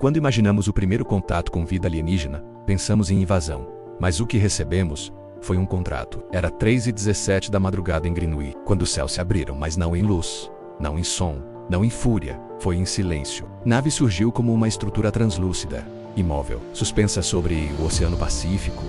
Quando imaginamos o primeiro contato com vida alienígena, pensamos em invasão. Mas o que recebemos foi um contrato. Era 3h17 da madrugada em Greenwich, quando os céus se abriram, mas não em luz, não em som, não em fúria, foi em silêncio. Nave surgiu como uma estrutura translúcida, imóvel, suspensa sobre o Oceano Pacífico,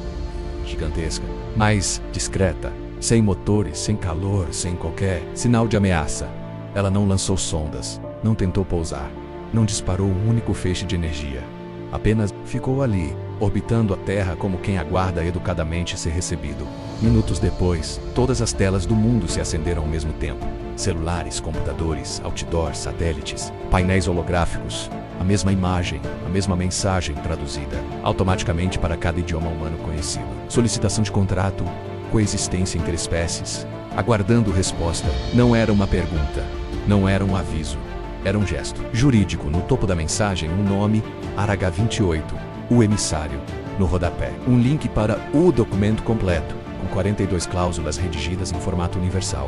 gigantesca, mas discreta, sem motores, sem calor, sem qualquer sinal de ameaça. Ela não lançou sondas, não tentou pousar, não disparou um único feixe de energia. Apenas ficou ali, orbitando a Terra como quem aguarda educadamente ser recebido. Minutos depois, todas as telas do mundo se acenderam ao mesmo tempo. Celulares, computadores, outdoors, satélites, painéis holográficos, a mesma imagem, a mesma mensagem traduzida, automaticamente para cada idioma humano conhecido. Solicitação de contrato, coexistência interespécies, aguardando resposta. Não era uma pergunta, não era um aviso, era um gesto jurídico. No topo da mensagem, um nome, RH28, o emissário. No rodapé, um link para o documento completo, com 42 cláusulas redigidas em formato universal.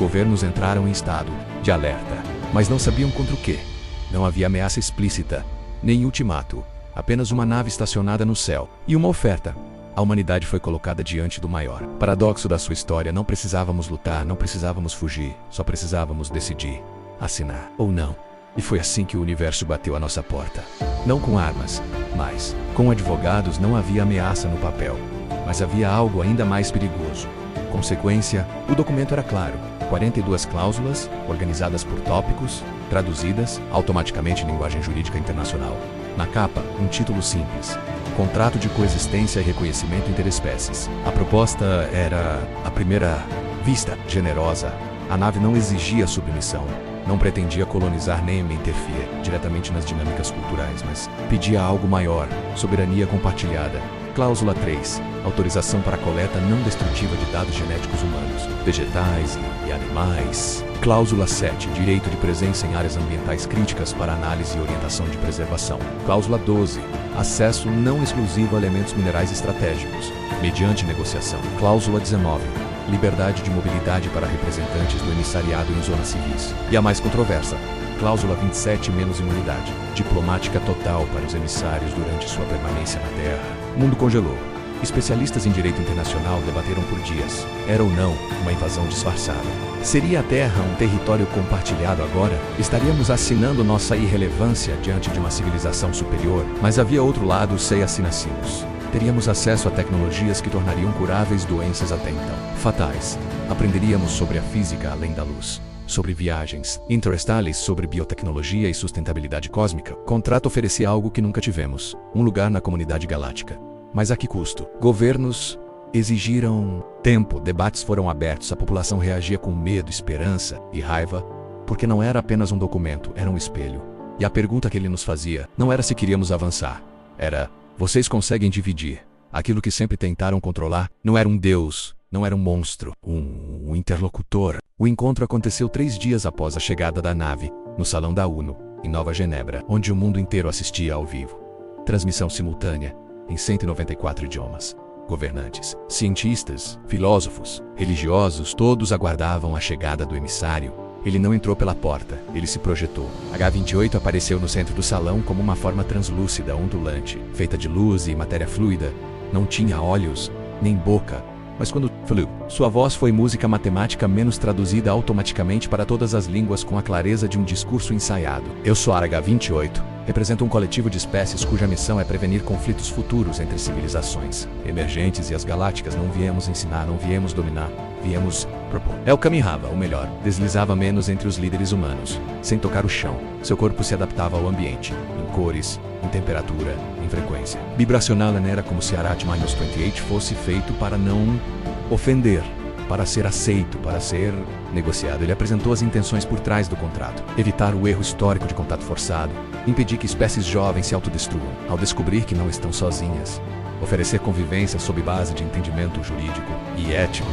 Governos entraram em estado de alerta, mas não sabiam contra o quê. Não havia ameaça explícita, nem ultimato, apenas uma nave estacionada no céu e uma oferta. A humanidade foi colocada diante do maior paradoxo da sua história. Não precisávamos lutar, não precisávamos fugir, só precisávamos decidir, assinar ou não. E foi assim que o universo bateu à nossa porta. Não com armas, mas com advogados. Não havia ameaça no papel, mas havia algo ainda mais perigoso. Consequência, o documento era claro. 42 cláusulas, organizadas por tópicos, traduzidas automaticamente em linguagem jurídica internacional. Na capa, um título simples: Contrato de Coexistência e Reconhecimento Interespécies. A proposta era, à primeira vista, generosa. A nave não exigia submissão, não pretendia colonizar nem interferir diretamente nas dinâmicas culturais, mas pedia algo maior: soberania compartilhada. Cláusula 3. Autorização para a coleta não destrutiva de dados genéticos humanos, vegetais e animais. Cláusula 7. Direito de presença em áreas ambientais críticas para análise e orientação de preservação. Cláusula 12. Acesso não exclusivo a elementos minerais estratégicos, mediante negociação. Cláusula 19. Liberdade de mobilidade para representantes do emissariado em zonas civis. E a mais controversa, cláusula 27 menos imunidade diplomática total para os emissários durante sua permanência na Terra. O mundo congelou. Especialistas em direito internacional debateram por dias. Era ou não uma invasão disfarçada? Seria a Terra um território compartilhado agora? Estaríamos assinando nossa irrelevância diante de uma civilização superior? Mas havia outro lado, sem assinacínulos. Teríamos acesso a tecnologias que tornariam curáveis doenças até então fatais. Aprenderíamos sobre a física além da luz, sobre viagens interestelares, sobre biotecnologia e sustentabilidade cósmica. O contrato oferecia algo que nunca tivemos: um lugar na comunidade galáctica. Mas a que custo? Governos exigiram tempo, debates foram abertos, a população reagia com medo, esperança e raiva, porque não era apenas um documento, era um espelho. E a pergunta que ele nos fazia não era se queríamos avançar, era: vocês conseguem dividir aquilo que sempre tentaram controlar? Não era um deus, não era um monstro, um interlocutor. O encontro aconteceu 3 dias após a chegada da nave, no Salão da ONU, em Nova Genebra, onde o mundo inteiro assistia ao vivo. Transmissão simultânea, em 194 idiomas. Governantes, cientistas, filósofos, religiosos, todos aguardavam a chegada do emissário. Ele não entrou pela porta, ele se projetou. H28 apareceu no centro do salão como uma forma translúcida, ondulante, feita de luz e matéria fluida. Não tinha olhos, nem boca, mas quando falou, sua voz foi música matemática menos traduzida automaticamente para todas as línguas com a clareza de um discurso ensaiado. Eu sou RH28. Representa um coletivo de espécies cuja missão é prevenir conflitos futuros entre civilizações emergentes e as galácticas. Não viemos ensinar, não viemos dominar, viemos propor. El caminhava, ou melhor, deslizava menos entre os líderes humanos, sem tocar o chão. Seu corpo se adaptava ao ambiente, em cores, em temperatura, em frequência. Vibracional era como se Arat-28 fosse feito para não ofender, para ser aceito, para ser negociado. Ele apresentou as intenções por trás do contrato: evitar o erro histórico de contato forçado, impedir que espécies jovens se autodestruam ao descobrir que não estão sozinhas, oferecer convivência sob base de entendimento jurídico e ético.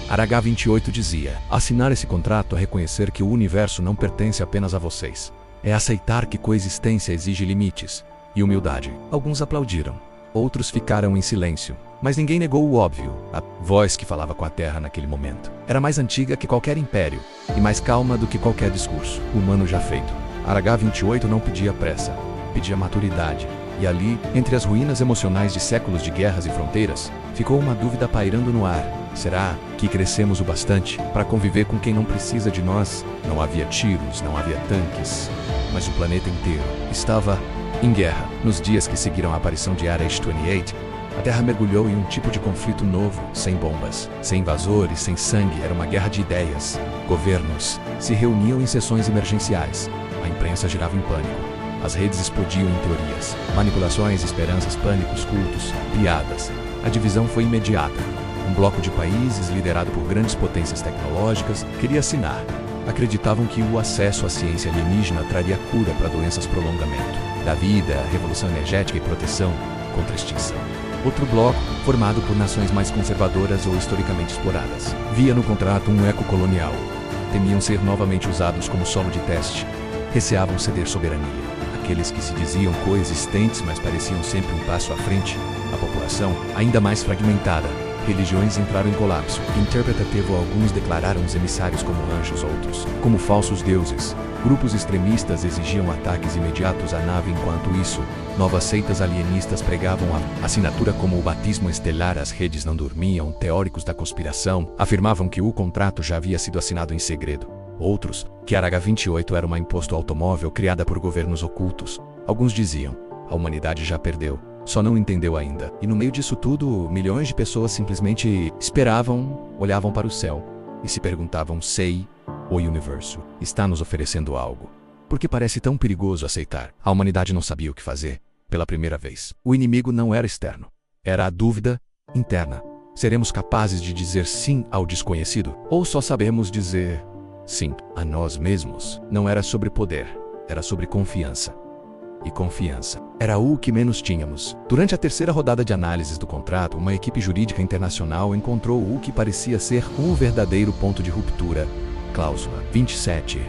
RH28 dizia: assinar esse contrato é reconhecer que o universo não pertence apenas a vocês. É aceitar que coexistência exige limites e humildade. Alguns aplaudiram, outros ficaram em silêncio. Mas ninguém negou o óbvio. A voz que falava com a Terra naquele momento era mais antiga que qualquer império e mais calma do que qualquer discurso humano já feito. RH28 não pedia pressa. pedia maturidade. E ali, entre as ruínas emocionais de séculos de guerras e fronteiras, ficou uma dúvida pairando no ar. Será que crescemos o bastante para conviver com quem não precisa de nós? Não havia tiros, não havia tanques, mas o planeta inteiro estava em guerra. Nos dias que seguiram a aparição de Area 28, a Terra mergulhou em um tipo de conflito novo, sem bombas, sem invasores, sem sangue. Era uma guerra de ideias. Governos se reuniam em sessões emergenciais. A imprensa girava em pânico. As redes explodiam em teorias, manipulações, esperanças, pânicos, cultos, piadas. A divisão foi imediata. Um bloco de países, liderado por grandes potências tecnológicas, queria assinar. Acreditavam que o acesso à ciência alienígena traria cura para doenças prolongamento da vida, revolução energética e proteção contra a extinção. Outro bloco, formado por nações mais conservadoras ou historicamente exploradas, via no contrato um eco colonial. Temiam ser novamente usados como solo de teste. Receavam ceder soberania. Aqueles que se diziam coexistentes, mas pareciam sempre um passo à frente. A população, ainda mais fragmentada. Religiões entraram em colapso. Interpretativo, alguns declararam os emissários como anjos, outros como falsos deuses. Grupos extremistas exigiam ataques imediatos à nave. Enquanto isso, novas seitas alienistas pregavam a assinatura como o batismo estelar. As redes não dormiam. Teóricos da conspiração afirmavam que o contrato já havia sido assinado em segredo. Outros, que a H-28 era uma imposto automóvel criada por governos ocultos. Alguns diziam, a humanidade já perdeu, só não entendeu ainda. E no meio disso tudo, milhões de pessoas simplesmente esperavam, olhavam para o céu e se perguntavam: sei, o universo está nos oferecendo algo? Porque parece tão perigoso aceitar. A humanidade não sabia o que fazer. Pela primeira vez, o inimigo não era externo, era a dúvida interna. Seremos capazes de dizer sim ao desconhecido? Ou só sabemos dizer sim a nós mesmos? Não era sobre poder, era sobre confiança. E confiança era o que menos tínhamos. Durante a terceira rodada de análises do contrato, uma equipe jurídica internacional encontrou o que parecia ser um verdadeiro ponto de ruptura. Cláusula 27.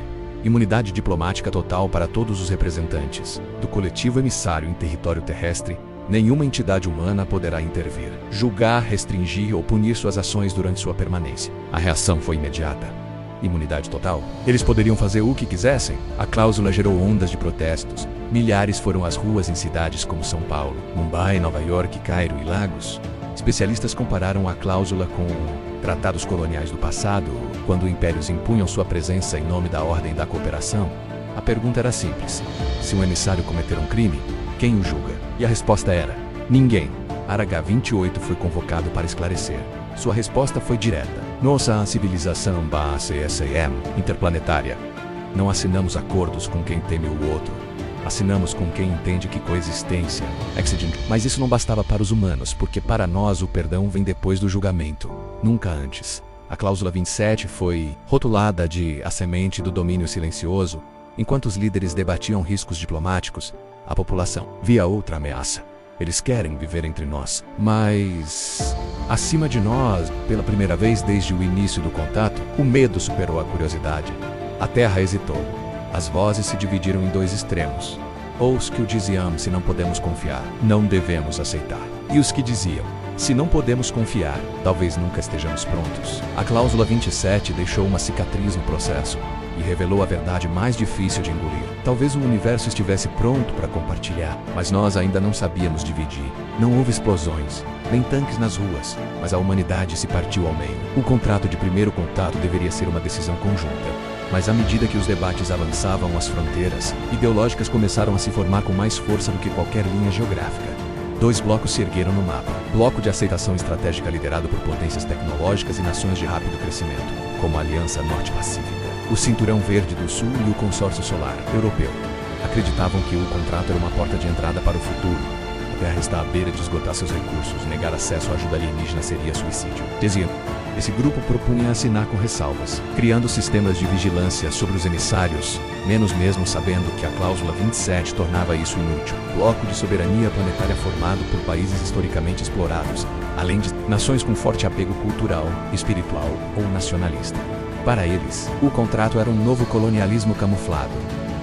Imunidade diplomática total para todos os representantes do coletivo emissário em território terrestre. Nenhuma entidade humana poderá intervir, julgar, restringir ou punir suas ações durante sua permanência. A reação foi imediata. Imunidade total. Eles poderiam fazer o que quisessem. A cláusula gerou ondas de protestos. Milhares foram às ruas em cidades como São Paulo, Mumbai, Nova York, Cairo e Lagos. Especialistas compararam a cláusula com tratados coloniais do passado, quando impérios impunham sua presença em nome da ordem da cooperação. A pergunta era simples: se um emissário cometer um crime, quem o julga? E a resposta era: ninguém. H-28 foi convocado para esclarecer. Sua resposta foi direta: nossa civilização BACSM interplanetária. Não assinamos acordos com quem teme o outro. Assinamos com quem entende que coexistência exigente. Mas isso não bastava para os humanos, porque para nós o perdão vem depois do julgamento, nunca antes. A cláusula 27 foi rotulada de a semente do domínio silencioso. Enquanto os líderes debatiam riscos diplomáticos, a população via outra ameaça. Eles querem viver entre nós, mas acima de nós, pela primeira vez desde o início do contato, o medo superou a curiosidade. A Terra hesitou. As vozes se dividiram em dois extremos. Os que o diziam: se não podemos confiar, não devemos aceitar. E os que diziam: se não podemos confiar, talvez nunca estejamos prontos. A cláusula 27 deixou uma cicatriz no processo e revelou a verdade mais difícil de engolir. Talvez o universo estivesse pronto para compartilhar, mas nós ainda não sabíamos dividir. Não houve explosões, nem tanques nas ruas, mas a humanidade se partiu ao meio. O contrato de primeiro contato deveria ser uma decisão conjunta, mas à medida que os debates avançavam, as fronteiras ideológicas começaram a se formar com mais força do que qualquer linha geográfica. Dois blocos se ergueram no mapa. Bloco de aceitação estratégica liderado por potências tecnológicas e nações de rápido crescimento, como a Aliança Norte-Pacífica, o Cinturão Verde do Sul e o Consórcio Solar Europeu. Acreditavam que o contrato era uma porta de entrada para o futuro. A Terra está à beira de esgotar seus recursos. Negar acesso à ajuda alienígena seria suicídio. Diziam. Esse grupo propunha assinar com ressalvas, criando sistemas de vigilância sobre os emissários, menos mesmo sabendo que a cláusula 27 tornava isso inútil. Bloco de soberania planetária formado por países historicamente explorados, além de nações com forte apego cultural, espiritual ou nacionalista. Para eles, o contrato era um novo colonialismo camuflado.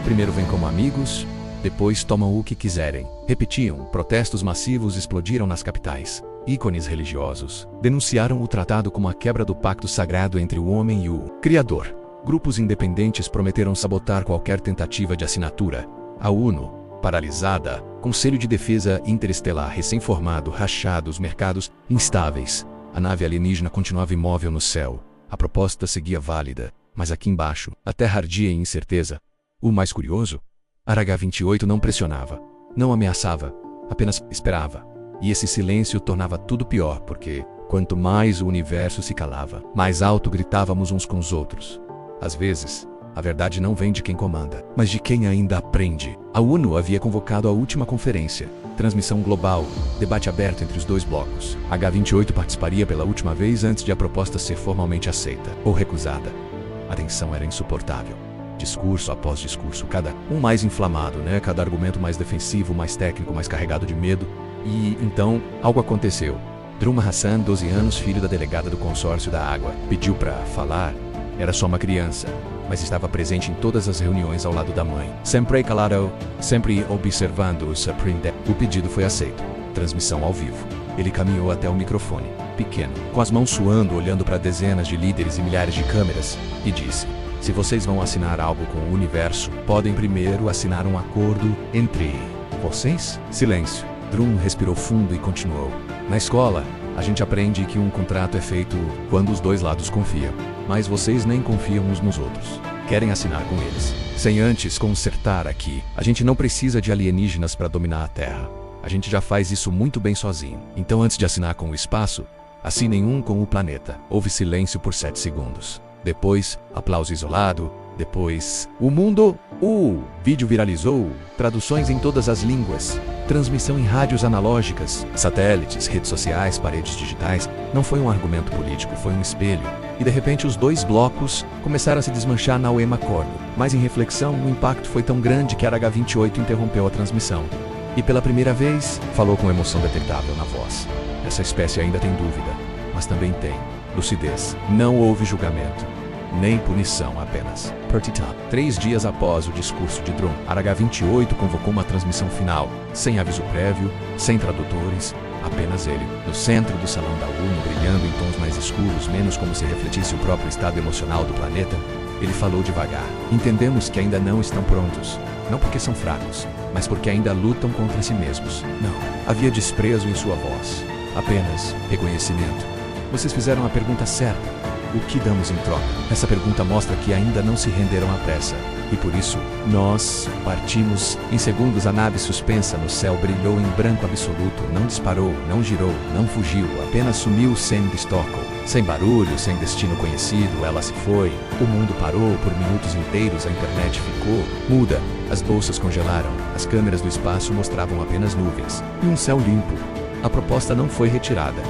Primeiro vêm como amigos, depois tomam o que quiserem. Repetiam, protestos massivos explodiram nas capitais. Ícones religiosos denunciaram o tratado como a quebra do pacto sagrado entre o homem e o Criador. Grupos independentes prometeram sabotar qualquer tentativa de assinatura. A ONU paralisada, Conselho de Defesa Interestelar recém-formado, rachados, mercados instáveis. A nave alienígena continuava imóvel no céu. A proposta seguia válida, mas aqui embaixo, a Terra ardia em incerteza. O mais curioso? RH-28 não pressionava, não ameaçava, apenas esperava. E esse silêncio tornava tudo pior, porque, quanto mais o universo se calava, mais alto gritávamos uns com os outros. Às vezes, a verdade não vem de quem comanda, mas de quem ainda aprende. A ONU havia convocado a última conferência. Transmissão global, debate aberto entre os dois blocos. H-28 participaria pela última vez antes de a proposta ser formalmente aceita ou recusada. A tensão era insuportável. Discurso após discurso, cada um mais inflamado, Cada argumento mais defensivo, mais técnico, mais carregado de medo. E então, algo aconteceu. Drum Hassan, 12 anos, filho da delegada do consórcio da água, pediu para falar. Era só uma criança, mas estava presente em todas as reuniões ao lado da mãe. Sempre calado, sempre observando o Supreme. O pedido foi aceito. Transmissão ao vivo. Ele caminhou até o microfone, pequeno, com as mãos suando, olhando para dezenas de líderes e milhares de câmeras, e disse: se vocês vão assinar algo com o universo, podem primeiro assinar um acordo entre vocês? Silêncio. Drum respirou fundo e continuou. Na escola, a gente aprende que um contrato é feito quando os dois lados confiam. Mas vocês nem confiam uns nos outros. Querem assinar com eles, sem antes consertar aqui. A gente não precisa de alienígenas para dominar a Terra. A gente já faz isso muito bem sozinho. Então, antes de assinar com o espaço, assinem um com o planeta. Houve silêncio por 7 segundos. Depois, aplauso isolado. Depois, o mundo. O vídeo viralizou. Traduções em todas as línguas. Transmissão em rádios analógicas, satélites, redes sociais, paredes digitais. Não foi um argumento político, foi um espelho. E de repente os dois blocos começaram a se desmanchar na UEM Acordo. Mas em reflexão, o impacto foi tão grande que a RH-28 interrompeu a transmissão. E pela primeira vez, falou com emoção detectável na voz. Essa espécie ainda tem dúvida, mas também tem lucidez. Não houve julgamento, nem punição, apenas pertitão. 3 dias após o discurso de Drum, a RH-28 convocou uma transmissão final, sem aviso prévio, sem tradutores, apenas ele, no centro do salão da ONU, brilhando em tons mais escuros, menos como se refletisse o próprio estado emocional do planeta. Ele falou devagar. Entendemos que ainda não estão prontos, não porque são fracos, mas porque ainda lutam contra si mesmos. Não, havia desprezo em sua voz, apenas reconhecimento. Vocês fizeram a pergunta certa. O que damos em troca? Essa pergunta mostra que ainda não se renderam à pressa. E por isso, nós partimos. Em segundos, a nave suspensa no céu brilhou em branco absoluto. Não disparou, não girou, não fugiu. Apenas sumiu sem destacamento. Sem barulho, sem destino conhecido, ela se foi. O mundo parou por minutos inteiros, a internet ficou muda. As bolsas congelaram. As câmeras do espaço mostravam apenas nuvens. E um céu limpo. A proposta não foi retirada.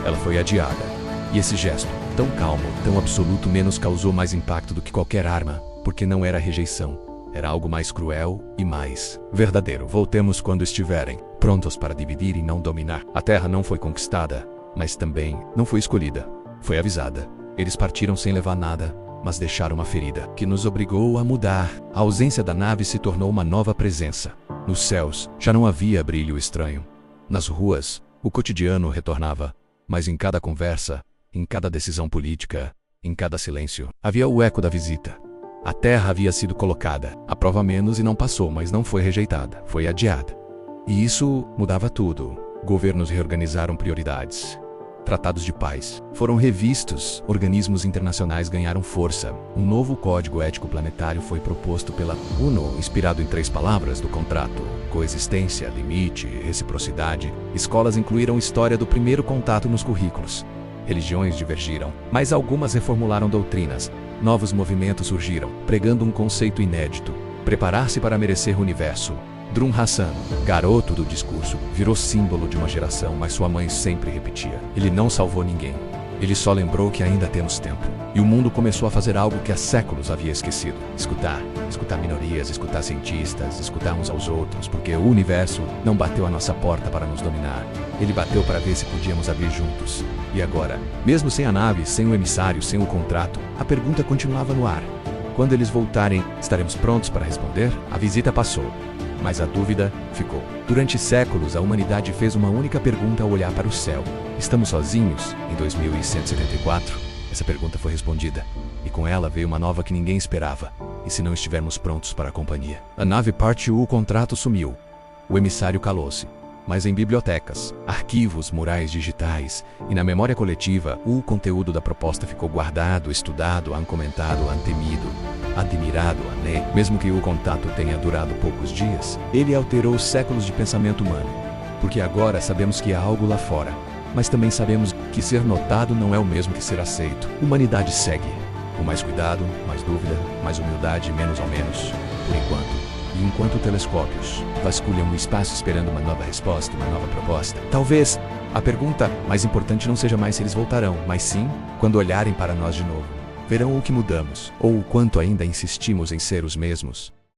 Ela foi adiada. E esse gesto, tão calmo, tão absoluto, menos causou mais impacto do que qualquer arma, porque não era rejeição, era algo mais cruel e mais verdadeiro. Voltemos quando estiverem prontos para dividir e não dominar. A Terra não foi conquistada, mas também não foi escolhida. Foi avisada. Eles partiram sem levar nada, mas deixaram uma ferida, que nos obrigou a mudar. A ausência da nave se tornou uma nova presença. Nos céus, já não havia brilho estranho. Nas ruas, o cotidiano retornava, mas em cada conversa, em cada decisão política, em cada silêncio, havia o eco da visita. A Terra havia sido colocada, a prova menos, e não passou, mas não foi rejeitada, foi adiada. E isso mudava tudo. Governos reorganizaram prioridades. Tratados de paz foram revistos, organismos internacionais ganharam força. Um novo código ético planetário foi proposto pela ONU, inspirado em 3 palavras do contrato: coexistência, limite, reciprocidade. Escolas incluíram história do primeiro contato nos currículos. Religiões divergiram, mas algumas reformularam doutrinas. Novos movimentos surgiram, pregando um conceito inédito: preparar-se para merecer o universo. Drum Hassan, garoto do discurso, virou símbolo de uma geração, mas sua mãe sempre repetia: ele não salvou ninguém. Ele só lembrou que ainda temos tempo. E o mundo começou a fazer algo que há séculos havia esquecido: escutar. Escutar minorias, escutar cientistas, escutar uns aos outros, porque o universo não bateu à nossa porta para nos dominar. Ele bateu para ver se podíamos abrir juntos. E agora, mesmo sem a nave, sem o emissário, sem o contrato, a pergunta continuava no ar. Quando eles voltarem, estaremos prontos para responder? A visita passou, mas a dúvida ficou. Durante séculos, a humanidade fez uma única pergunta ao olhar para o céu: estamos sozinhos? Em 2174, essa pergunta foi respondida. E com ela veio uma nova que ninguém esperava: E se não estivermos prontos para a companhia? A nave partiu, o contrato sumiu. O emissário calou-se. Mas em bibliotecas, arquivos, murais digitais e na memória coletiva, o conteúdo da proposta ficou guardado, estudado, comentado, temido, admirado, mesmo que o contato tenha durado poucos dias, ele alterou séculos de pensamento humano. Porque agora sabemos que há algo lá fora, mas também sabemos que ser notado não é o mesmo que ser aceito. Humanidade segue, com mais cuidado, mais dúvida, mais humildade, menos ao menos, por enquanto. E enquanto telescópios vasculham o espaço esperando uma nova resposta, uma nova proposta, talvez a pergunta mais importante não seja mais se eles voltarão, mas sim, quando olharem para nós de novo, verão o que mudamos, ou o quanto ainda insistimos em ser os mesmos.